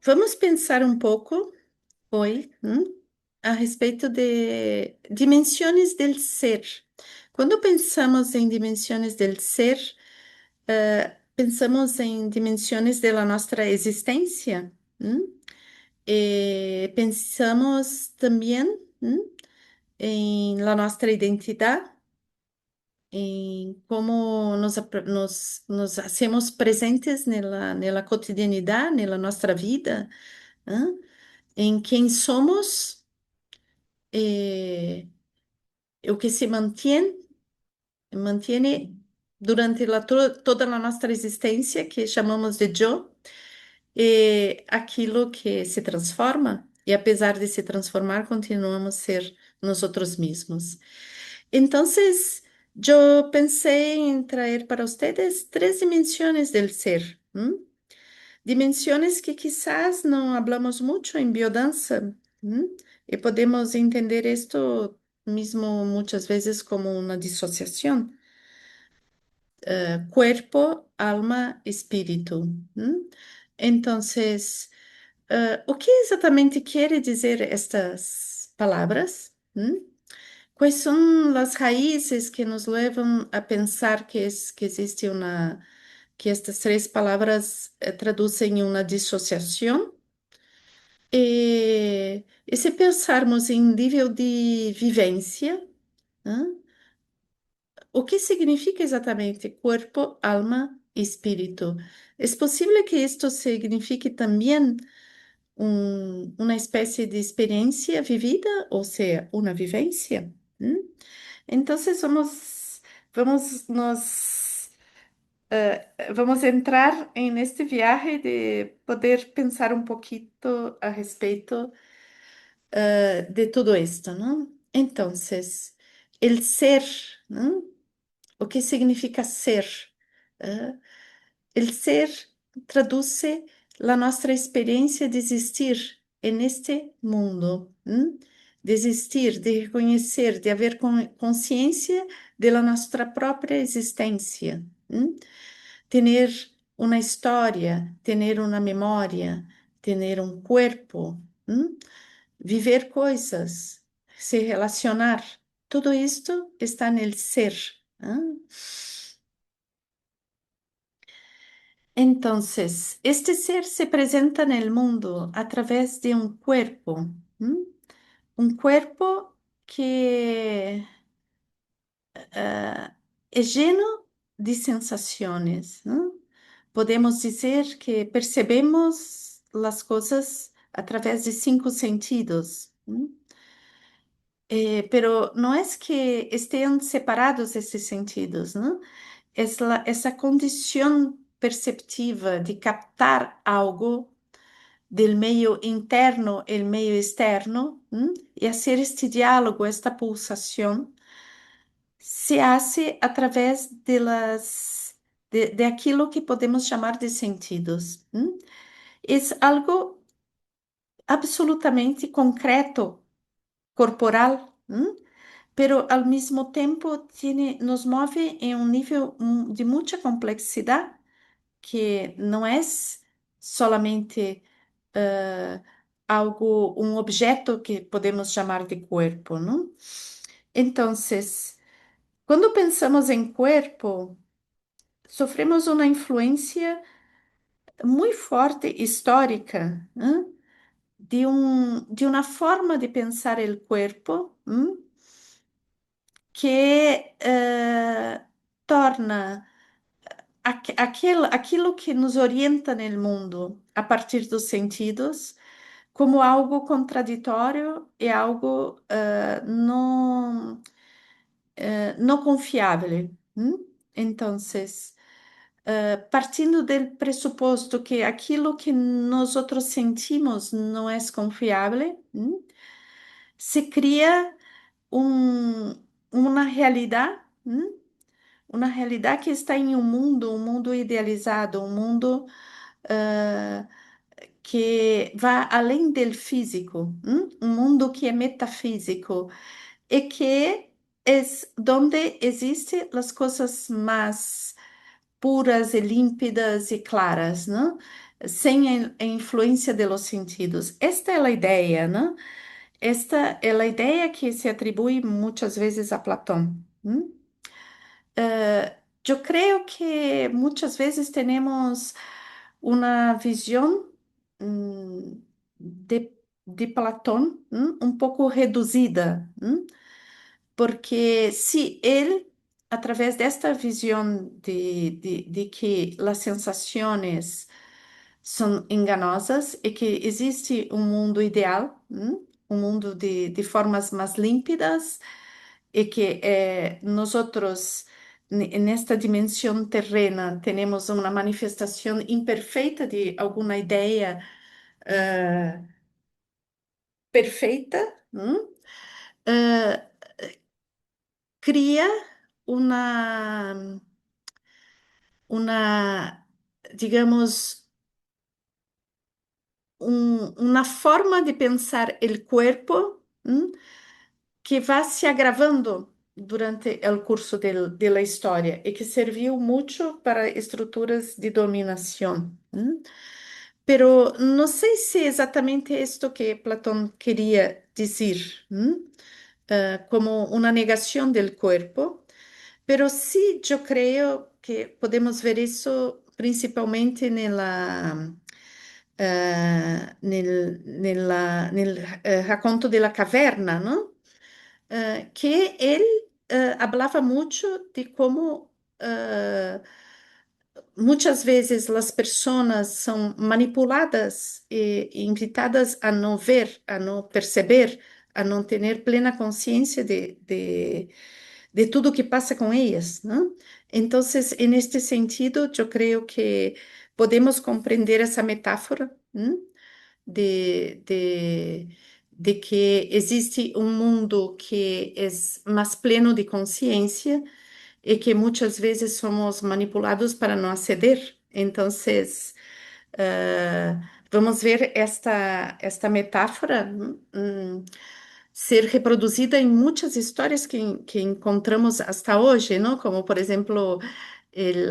Vamos pensar um pouco hoje, a respeito de dimensões do ser. Quando pensamos em dimensões do ser, pensamos em dimensões da nossa existência, e pensamos também, em la nossa identidade, em como nos hacemos presentes na cotidianidade, na nossa vida, hã? Em quem somos, eh, o que se mantém durante toda a nossa existência, que chamamos de eu, e aquilo que se transforma, e apesar de se transformar, continuamos a ser nós outros mesmos. Então, eu pensei em trazer para vocês três dimensões do ser. Dimensões que quizás não hablamos muito em biodança, e podemos entender isto mesmo muitas vezes como uma dissociação, corpo, alma, espírito. Então, o que exatamente quer dizer estas palavras? Quais são as raízes que nos levam a pensar que existe que estas três palavras traduzem uma dissociação? E se pensarmos em nível de vivência, hã? O que significa exatamente corpo, alma e espírito? É possível que isto signifique também uma espécie de experiência vivida, ou seja, uma vivência? Então, vamos, vamos entrar neste viaje de poder pensar um pouquinho a respeito de tudo isto, não? Então, el ser, não? O que significa ser? Ah, el ser traduz a nossa experiência de existir neste mundo, de existir, de reconhecer, de haver consciência da nossa própria existência, ter uma história, ter uma memória, ter um corpo, viver coisas, se relacionar, tudo isto está no ser. Então, este ser se apresenta no mundo através de um corpo, um corpo que é lleno de sensações. Podemos dizer que percebemos as coisas através de cinco sentidos. Pero não é que estejam separados esses sentidos, não? Essa condição perceptiva de captar algo del meio interno e meio externo, e fazer este diálogo, esta pulsação, se hace através de aquilo que podemos chamar de sentidos. É algo absolutamente concreto, corporal, pero al mismo tempo nos move em um nível de muita complexidade, que não é solamente algo, um objeto que podemos chamar de corpo, não? Então, quando pensamos em corpo, sofremos uma influência muito forte histórica, de uma forma de pensar o corpo, que torna aquilo que nos orienta no mundo a partir dos sentidos como algo contraditório e algo não confiável. Então, partindo do pressuposto que aquilo que nós outros sentimos não é confiável, se cria um, uma realidade, uma realidade que está em um mundo idealizado, um mundo ah, que vai além do físico, um mundo que é metafísico e que é onde existem as coisas mais puras y límpidas y claras, ¿no? Sem a influência de los sentidos. Esta é a ideia, né? Esta é a ideia que se atribui muitas vezes a Platão. Eu creio que muitas vezes temos uma visão de, de Platão um pouco reduzida, porque se ele, através desta visão de que as sensações são enganosas e que existe um mundo ideal, um mundo de formas mais límpidas e que nós outros nesta dimensão terrena temos uma manifestação imperfeita de alguma ideia perfeita, eh, cria uma digamos, uma forma de pensar o corpo, que vai se agravando durante o curso da história e que serviu muito para estruturas de dominação. Pero não sei se é exatamente isto que Platão queria dizer, como uma negação do corpo. Pero sí, yo creo que podemos ver eso principalmente nel racconto della caverna, no? Que ele falava muito de como muitas vezes as pessoas são manipuladas e invitadas a não ver, a não perceber, a não ter plena consciência de tudo que passa com elas, não? Então, en este sentido, eu creio que podemos compreender essa metáfora, de, de, de que existe um mundo que é mais pleno de consciência e que muitas vezes somos manipulados para não aceder. Então, vamos ver esta metáfora ser reproduzida em muitas histórias que encontramos hasta hoje, não? Como, por exemplo,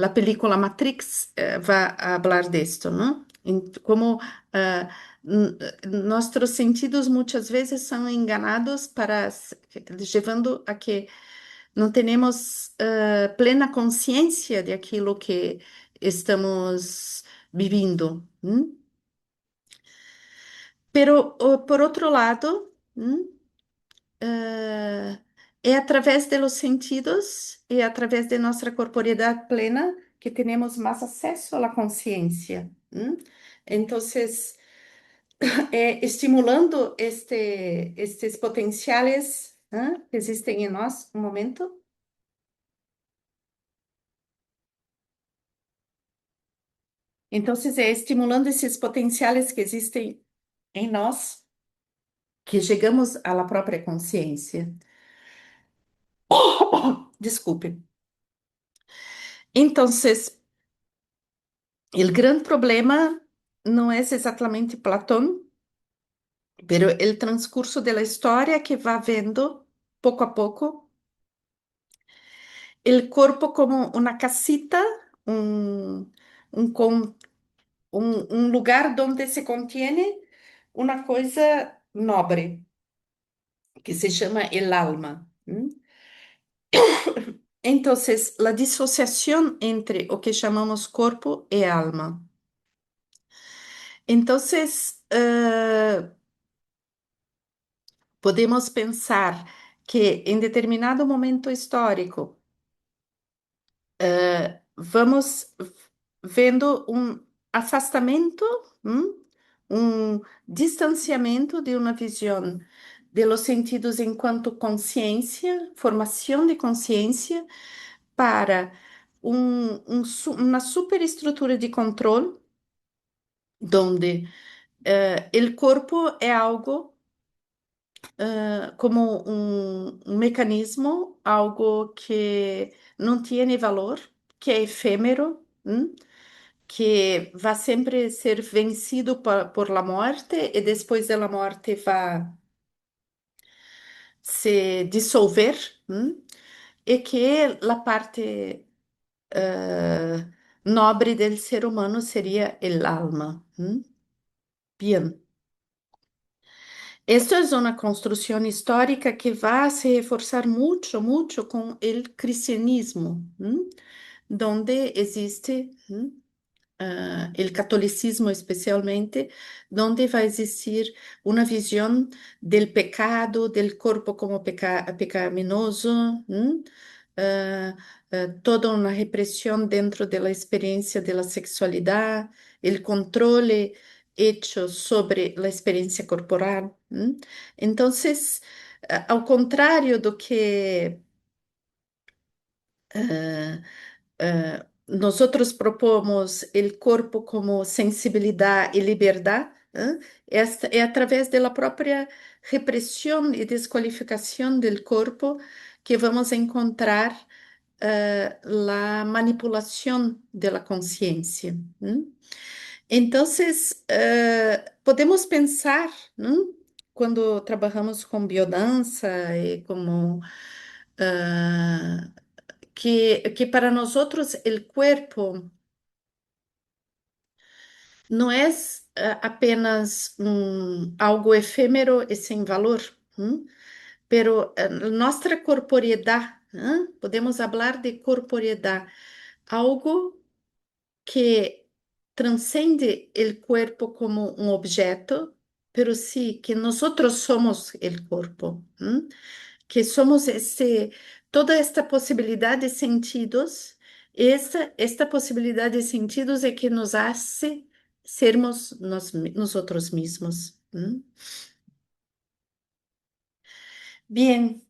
a película Matrix vai falar disto, não? Como ah, nossos sentidos muitas vezes são enganados levando a que não temos plena consciência de aquilo que estamos vivendo. Pero, por outro lado, é através de los sentidos e através de nossa corporeidade plena que temos mais acesso à consciência. Então, estimulando estes potenciais que existem em nós, um momento. Então, estimulando esses potenciais que existem em nós, que chegamos à própria consciência. Desculpe. Então, o grande problema não é exatamente Platão, pero el transcurso de la historia que va vendo poco a poco el cuerpo como una casita, un, un, con- un lugar donde se contiene una cosa noble que se llama el alma. Entonces, la disociación entre o que chamamos corpo e alma. Entonces, podemos pensar que em determinado momento histórico, vamos vendo um afastamento, um distanciamento de uma visão de los sentidos enquanto consciência, formação de consciência, para uma superestrutura de controle, donde o corpo é algo como um mecanismo, algo que não tem valor, que é efêmero, que vai sempre ser vencido por la morte e depois da morte vai se dissolver, e que a parte nobre del ser humano sería el alma. ¿M? Bien. Esto es una construcción histórica que va a se reforzar mucho, mucho con el cristianismo, ¿m? Donde existe el catolicismo especialmente, donde va a existir una visión del pecado, del cuerpo como pecaminoso, ah, toda una represión dentro de la experiencia de la sexualidad, el control hecho sobre la experiencia corporal. Entonces, ao contrário do que ah, nosotros propomos el cuerpo como sensibilidad y libertad, ¿eh? Es a través de la propia represión y descualificación del cuerpo que vamos a encontrar la manipulación de la conciencia. Entonces, podemos pensar, ¿no? Cuando trabajamos con biodanza y como ah, que para nosotros el cuerpo no es apenas algo efêmero e sem valor, pero nuestra corporeidad, podemos hablar de corporeidad, algo que transcende el cuerpo como un objeto, pero sí que nosotros somos el cuerpo, que somos toda esta posibilidad de sentidos, esta posibilidad de sentidos é que nos hace sermos nosotros mismos. Bien,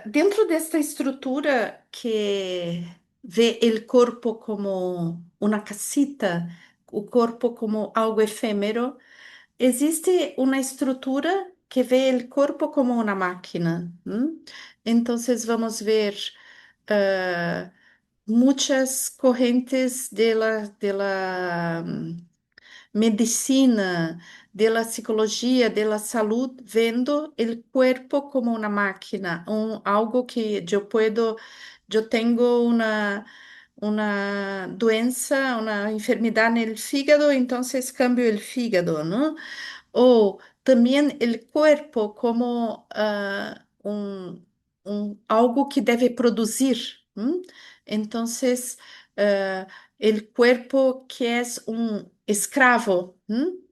dentro desta estrutura que vê el corpo como uma casita, o corpo como algo efêmero, existe una estructura que ve el cuerpo como una máquina. Entonces vamos ver muchas corrientes de la medicina, de la psicología, de la salud, viendo el cuerpo como una máquina, algo que yo tengo una doença, una enfermedad en el fígado, entonces cambio el fígado, ¿no? O también el cuerpo como algo que debe producir. Entonces, ah, el cuerpo que es un esclavo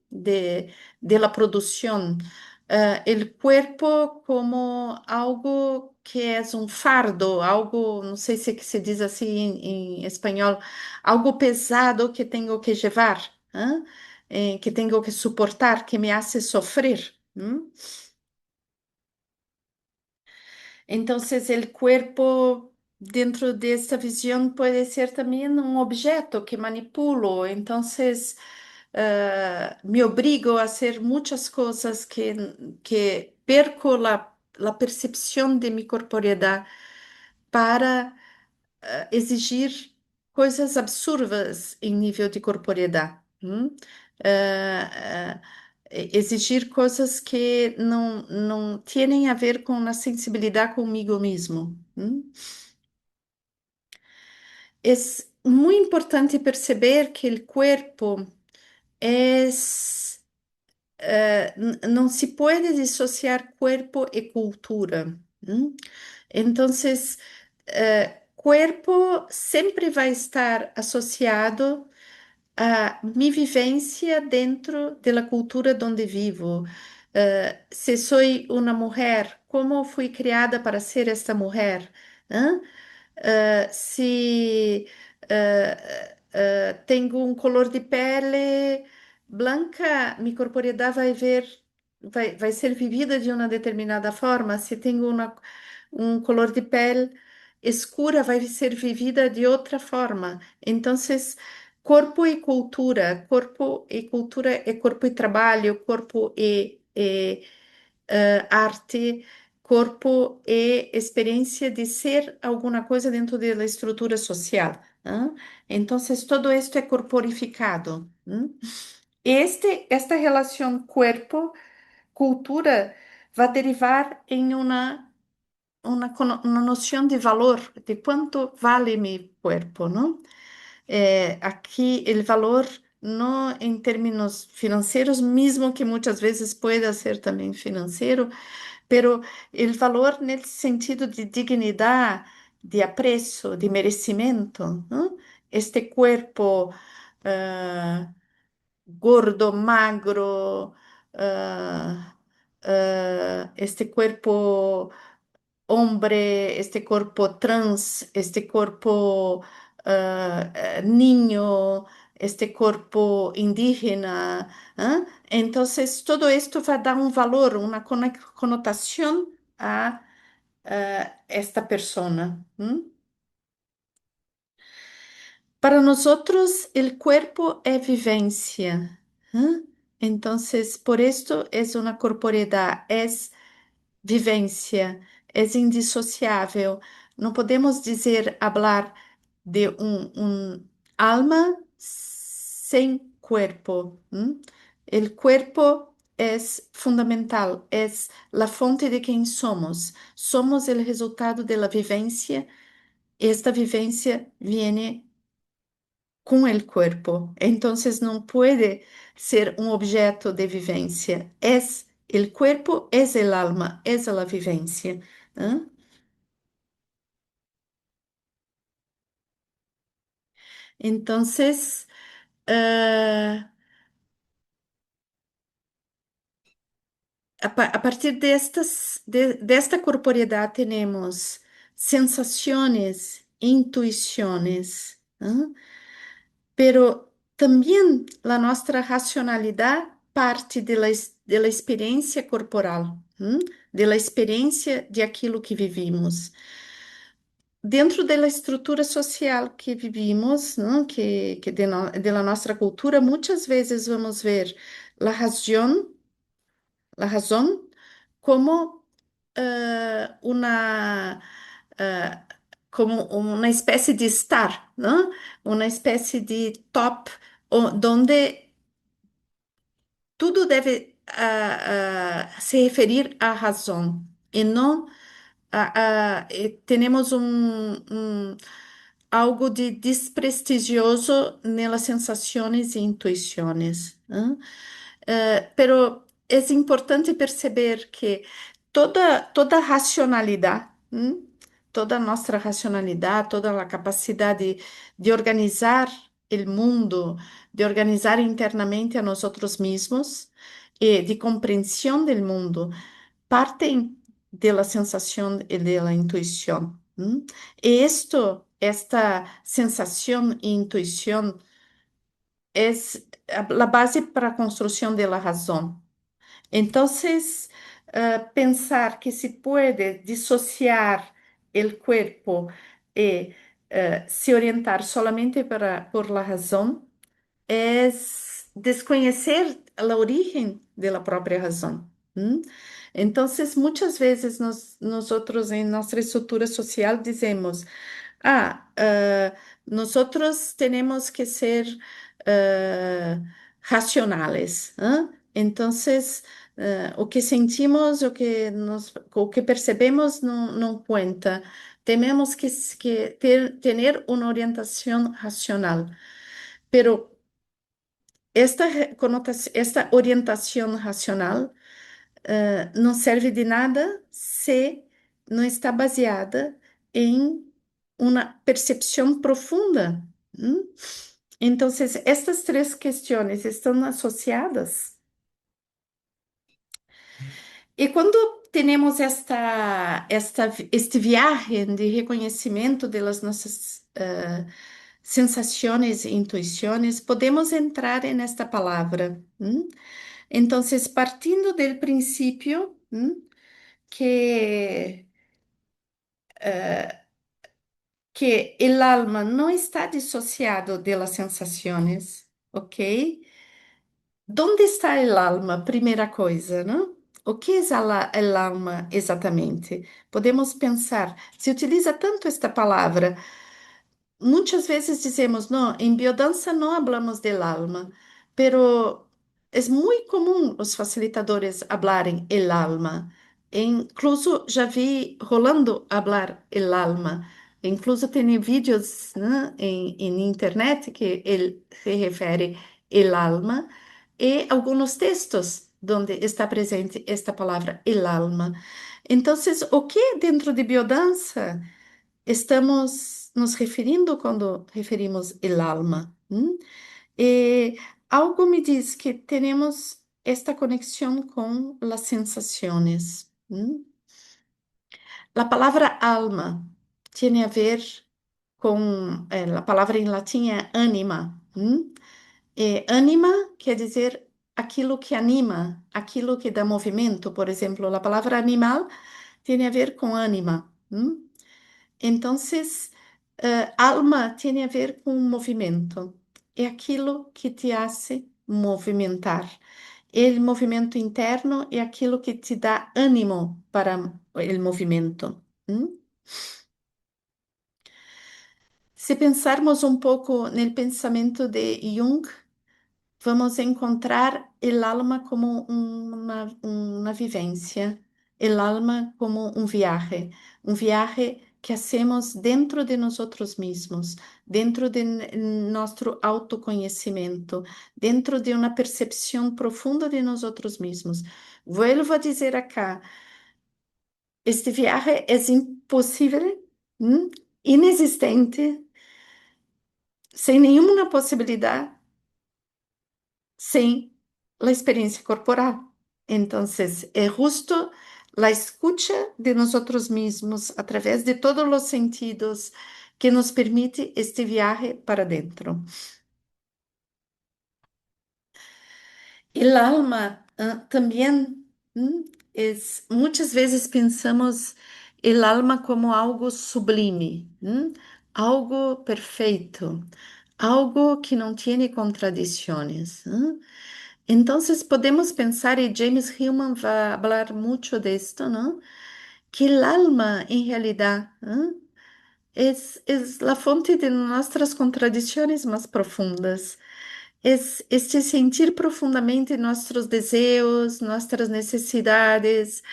de la producción. El cuerpo como algo que es un fardo, algo, no sé si se dice así en español, algo pesado que tengo que llevar. ¿Ah? Que tengo que suportar, que me hace sufrir. Entonces, el cuerpo dentro de esta visión puede ser también un objeto que manipulo. Entonces, me obligo a hacer muchas cosas que perco la percepción de mi corporeidad para exigir coisas absurdas em nível de corporeidade. Exigir coisas que não têm a ver com a sensibilidade comigo mesmo. É muito importante perceber que o corpo é não se pode dissociar corpo e cultura. Então, cuerpo sempre vai estar associado a mi vivência dentro da cultura onde vivo. Se sou uma mulher, como fui criada para ser esta mulher? Hã? Se tenho um color de pele branca, minha corporeidade vai ser vivida de uma determinada forma. Se tenho um color de pele escura, vai ser vivida de outra forma. Então, corpo e cultura é corpo e trabalho, corpo e arte, corpo e experiência de ser alguma coisa dentro da estrutura social. Então, todo isto é corporificado. Esta relação corpo-cultura vai derivar em uma noção de valor, de quanto vale meu corpo, não? Aquí el valor no en términos financieros, mismo que muchas veces pueda ser también financiero, pero el valor en el sentido de dignidad, de aprecio, de merecimiento, ¿no? Este cuerpo gordo, magro, ah, este cuerpo hombre, este cuerpo trans, este cuerpo niño, este cuerpo indígena. ¿Ah? Entonces, todo esto va a dar un valor, una connotación a esta persona. ¿M? Para nosotros, el cuerpo es vivencia. ¿Ah? Entonces, por esto es una corporeidad, es vivencia, es indissociável. Não podemos dizer, hablar de um alma sem cuerpo. El cuerpo es fundamental, es la fonte de quem somos. Somos el resultado de la vivencia. Esta vivencia viene com el cuerpo. Entonces não puede ser um objeto de vivencia. Es el cuerpo, es el alma, es la vivencia. ¿Ah? Entonces, ah, a partir de esta corporeidad tenemos sensaciones, intuiciones, ¿ah? Pero también la nuestra racionalidad parte de la experiencia corporal, de la experiencia de aquilo que vivimos. Dentro da estrutura social que vivimos, não? Que de la nossa cultura, muitas vezes vamos ver la razão como uma ah, como uma espécie de estar, não? Uma espécie de top, onde tudo deve se referir à razão e não temos algo de desprestigioso nas sensações e intuições. ¿Eh? Pero é importante perceber que toda racionalidade, toda nossa racionalidade, toda a capacidade de organizar o mundo, de organizar internamente a nós outros mesmos e de compreensão do mundo, partem de la sensação e de la intuição. E esta sensação e intuição é a base para a construção de la razão. Entonces, pensar que se puede disociar el cuerpo y se orientar solamente por la razón es desconhecer a origem da própria razão. Então, muitas vezes nós em nossa estrutura social dizemos, nosotros tenemos que ser racionales. ¿Ah? Entonces, o que sentimos, o que percebemos não conta. Temos que ter uma orientação racional. Pero esta orientação racional não serve de nada se não está baseada em uma percepção profunda. Então, estas três questões estão associadas. E quando temos este viaje de reconhecimento das nossas sensações e intuições, podemos entrar nesta palavra. Então, partindo do princípio que que el alma não está dissociado de las sensações, ¿ok? ¿Dónde está el alma? Primeira coisa, não? O que é el alma exatamente? Podemos pensar, se utiliza tanto esta palavra, muitas vezes dizemos, não, em biodança não hablamos del alma, pero é muito comum os facilitadores hablarem el alma. E incluso já vi Rolando hablar el alma. Incluso tem vídeos, né, em internet que ele se refere el alma e alguns textos onde está presente esta palavra el alma. Então, o que dentro de biodança estamos nos referindo quando referimos el alma? E algo me diz que temos esta conexão com as sensações. A palavra alma tem a ver com a palavra em latim é anima. E anima quer dizer aquilo que anima, aquilo que dá movimento. Por exemplo, a palavra animal tem a ver com anima. Então, alma tem a ver com movimento. É aquilo que te hace movimentar. O movimento interno é aquilo que te dá ânimo para o movimento. Se pensarmos um pouco no pensamento de Jung, vamos encontrar el alma como uma vivência, el alma como um viaje que hacemos dentro de nós mesmos, dentro de nosso autoconhecimento, dentro de uma percepção profunda de nós mesmos. Vuelvo a dizer acá, este viaje é impossível, inexistente, sem nenhuma possibilidade sem la experiencia corporal. Entonces, es justo la escucha de nosotros mismos a través de todos los sentidos que nos permite este viaje para dentro. El alma también es, muchas veces pensamos el alma como algo sublime, algo perfeito, algo que não tiene contradições. Entonces podemos pensar, y James Hillman va a hablar mucho de esto, ¿no? Que el alma en realidad es la fuente de nuestras contradicciones más profundas. Es este sentir profundamente nuestros deseos, nuestras necesidades,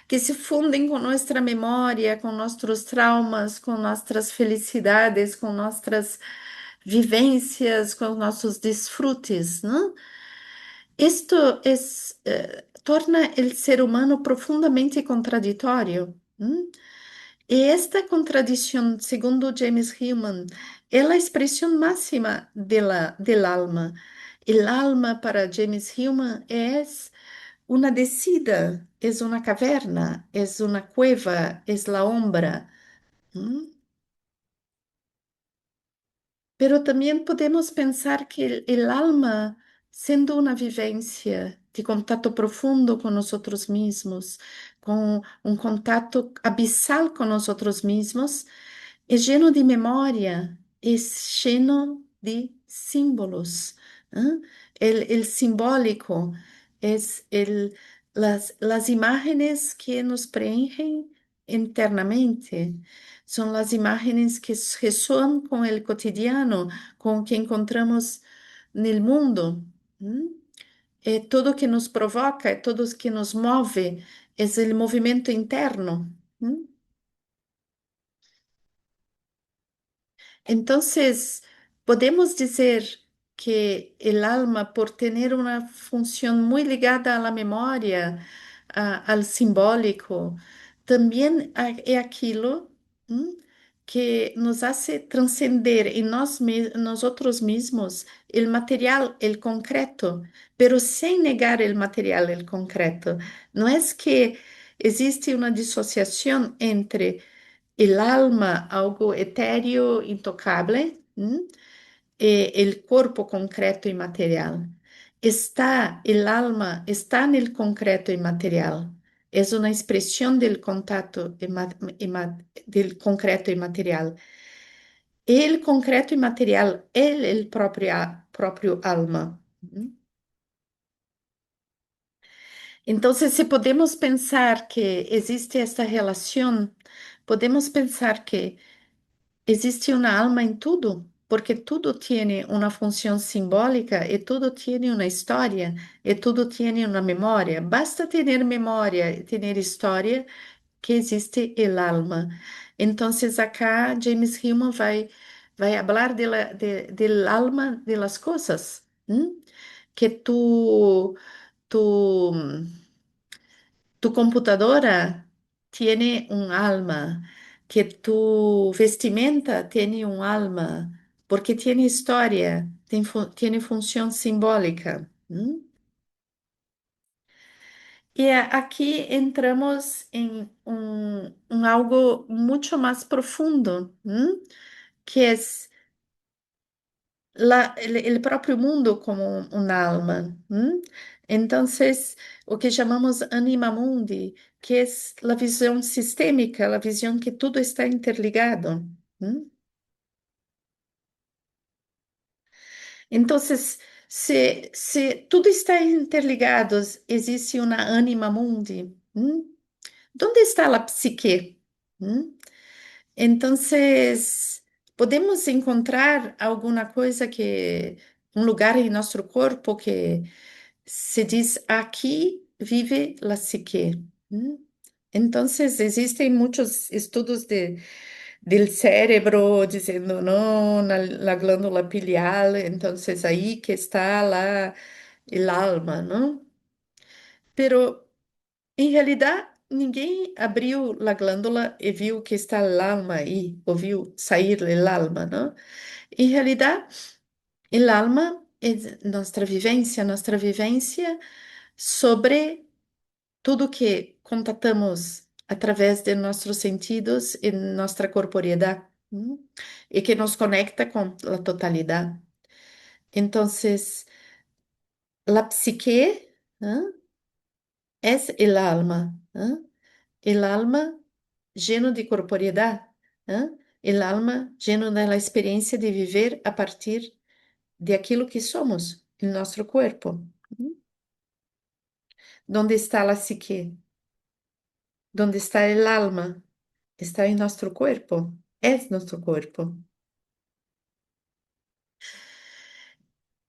que se funden con nuestra memoria, con nuestros traumas, con nuestras felicidades, con nuestras vivencias, con nuestros disfrutes, ¿no? Esto torna el ser humano profundamente contradictorio. Y esta contradicción, segundo James Hillman, es la expresión máxima del alma. El alma para James Hillman es una descida, es una caverna, es una cueva, es la sombra. Pero también podemos pensar que el alma, siendo una vivencia de contacto profundo con nosotros mismos, con un contacto abisal con nosotros mismos, es lleno de memoria, es lleno de símbolos. ¿Ah? El simbólico es las imágenes que nos preenchen internamente. Son las imágenes que resuenan con el cotidiano, con que encontramos en el mundo. Todo que nos provoca, todo que nos move, es el movimiento interno. Entonces, podemos decir que el alma, por tener una función muy ligada a la memoria, al simbólico, también es aquello que nos hace trascender en nosotros mismos el material, el concreto, pero sin negar el material, el concreto. No es que existe una disociación entre el alma, algo etéreo, intocable, el cuerpo concreto y material. El alma está en el concreto y material. Es una expresión del contacto del concreto y material. El concreto y material es el propio alma. Entonces, si podemos pensar que existe esta relación, podemos pensar que existe una alma en todo, porque todo tiene una función simbólica y todo tiene una historia y todo tiene una memoria. Basta tener memoria y tener historia que existe el alma. Entonces acá James Hillman vai hablar del alma de las cosas, ¿m? Que tu, tu computadora tiene un alma, que tu vestimenta tiene un alma, porque tiene historia, tiene función simbólica. ¿M? E aqui entramos em algo muito mais profundo, que é o próprio mundo como alma. Então, o que chamamos anima mundi, que é a visão sistêmica, a visão que tudo está interligado. Então, se tudo está interligado, existe uma anima mundi. ¿Dónde está la psique? ¿Mm? Entonces, podemos encontrar alguna coisa um lugar em nosso corpo que se diz aqui vive la psique. ¿Mm? Entonces, existem muitos estudos del cérebro dizendo, não, na glândula pineal, entonces aí que está lá el alma, não? Pero em realidade, ninguém abriu a glândula e viu que está a alma aí, ouviu sair o alma, não? Em realidade, o alma é nossa vivência sobre tudo que contatamos através de nossos sentidos e nossa corporeidade, e que nos conecta com a totalidade. Então, a psique, é o alma, el alma lleno de corporeidade, el alma lleno da experiência de viver a partir de aquilo que somos, em nosso corpo. ¿Dónde está a psique? ¿Dónde está el alma? Está em nosso corpo, é nosso corpo.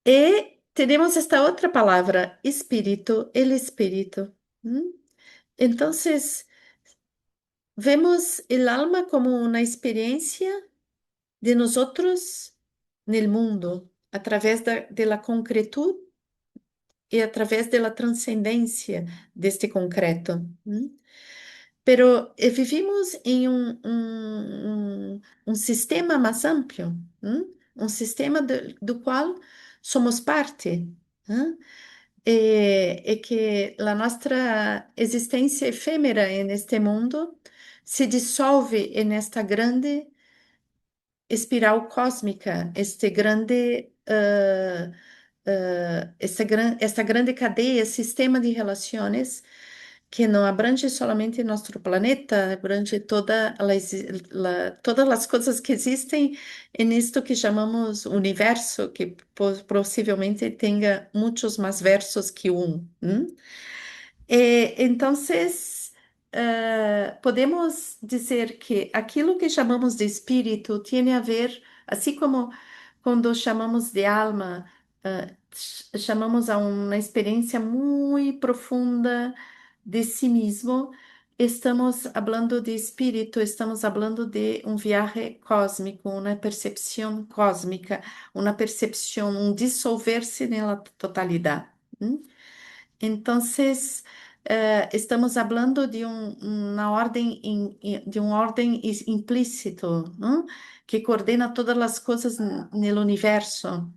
E temos esta outra palavra, espírito, el espírito. Então, vemos el alma como uma experiência de nós outros no mundo, através de la concretude e através da transcendência deste concreto. Pero vivimos em um sistema mais amplo, um sistema do qual somos parte, e que a nossa existência efêmera neste mundo se dissolve nesta grande espiral cósmica, este grande, esta grande cadeia, sistema de relações que não abrange somente nosso planeta, abrange todas as coisas que existem nisto que chamamos universo, que possivelmente tenha muitos mais versos que um. Então, podemos dizer que aquilo que chamamos de espírito tem a ver, assim como quando chamamos de alma, chamamos a uma experiência muito profunda de si mesmo, estamos falando de espírito, estamos falando de viaje cósmico, uma percepção cósmica, uma percepção, dissolver-se na totalidade. Então, estamos falando de uma ordem de uma ordem implícito, que coordena todas as coisas no universo,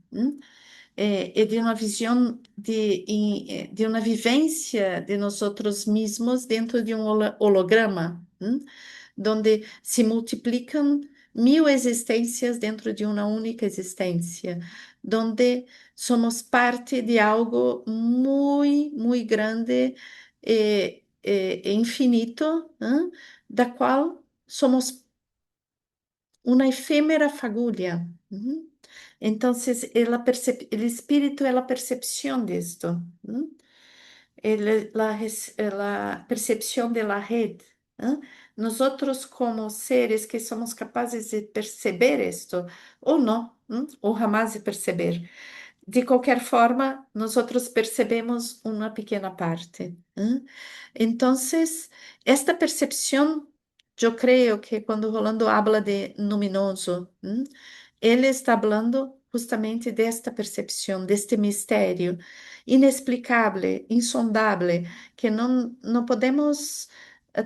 e de uma visão de uma vivência de nós outros mesmos dentro de holograma, onde se multiplicam mil existências dentro de uma única existência, onde somos parte de algo muito, muito grande e infinito, da qual somos uma efêmera fagulha. Então, o espírito é a percepção disto, a percepção da rede. Nós outros, como seres que somos capazes de perceber isto, ou não, ou jamais de perceber. De qualquer forma, nós outros percebemos uma pequena parte. Então, esta percepção Eu creio que quando Rolando habla de luminoso, ele está falando justamente desta percepção, deste mistério inexplicável, insondável, que não podemos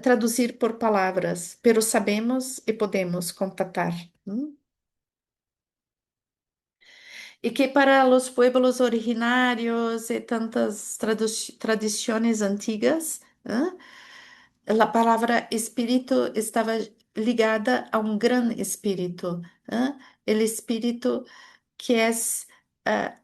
traduzir por palavras, pero sabemos e podemos contatar. E que para os pueblos originários e tantas tradições antigas, a palavra espírito estava ligada a um grande espírito, o espírito que é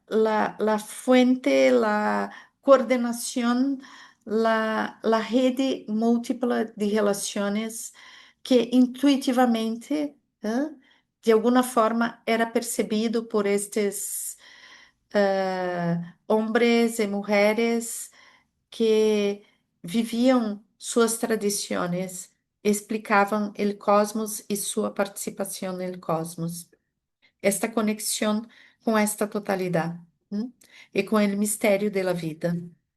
la fuente, la coordenación, la rede múltipla de relações que intuitivamente, de alguma forma, era percebido por estes homens e mulheres que viviam suas tradições, explicavam o cosmos e sua participação no cosmos. Esta conexão com esta totalidade, e com o mistério da vida.